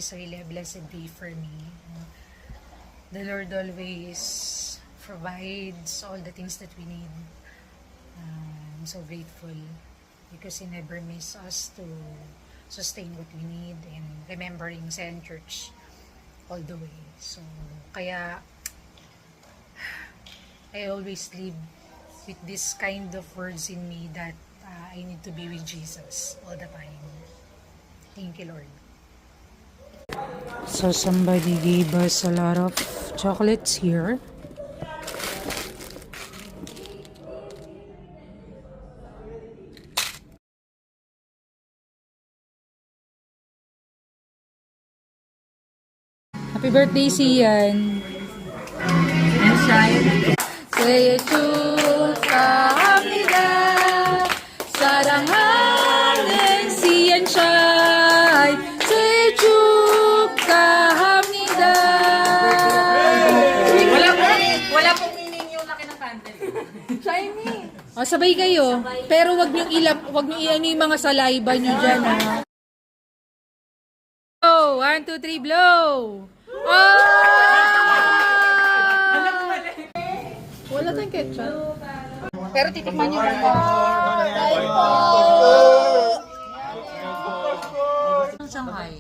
was really a blessed day for me. The Lord always provides all the things that we need. I'm so grateful because He never miss us to sustain what we need and remembering St. Church all the way. So, kaya I always live with this kind of words in me that I need to be with Jesus all the time. Thank you, Lord. So somebody gave us a lot of chocolates here. Happy birthday, Sian. Say 축하합니다. 사랑하는 Sian Shai. Say 축하합니다. Wala pong meaning yung laki ng candle. Shiny! O, sabay kayo. Pero wag niyong wag niyo iano yung mga saliva niyo dyan, ha. Oh, 1, 2, 3, blow! Oh! Wala tayong ketchup. Pero titikman niyo lang. Shanghai.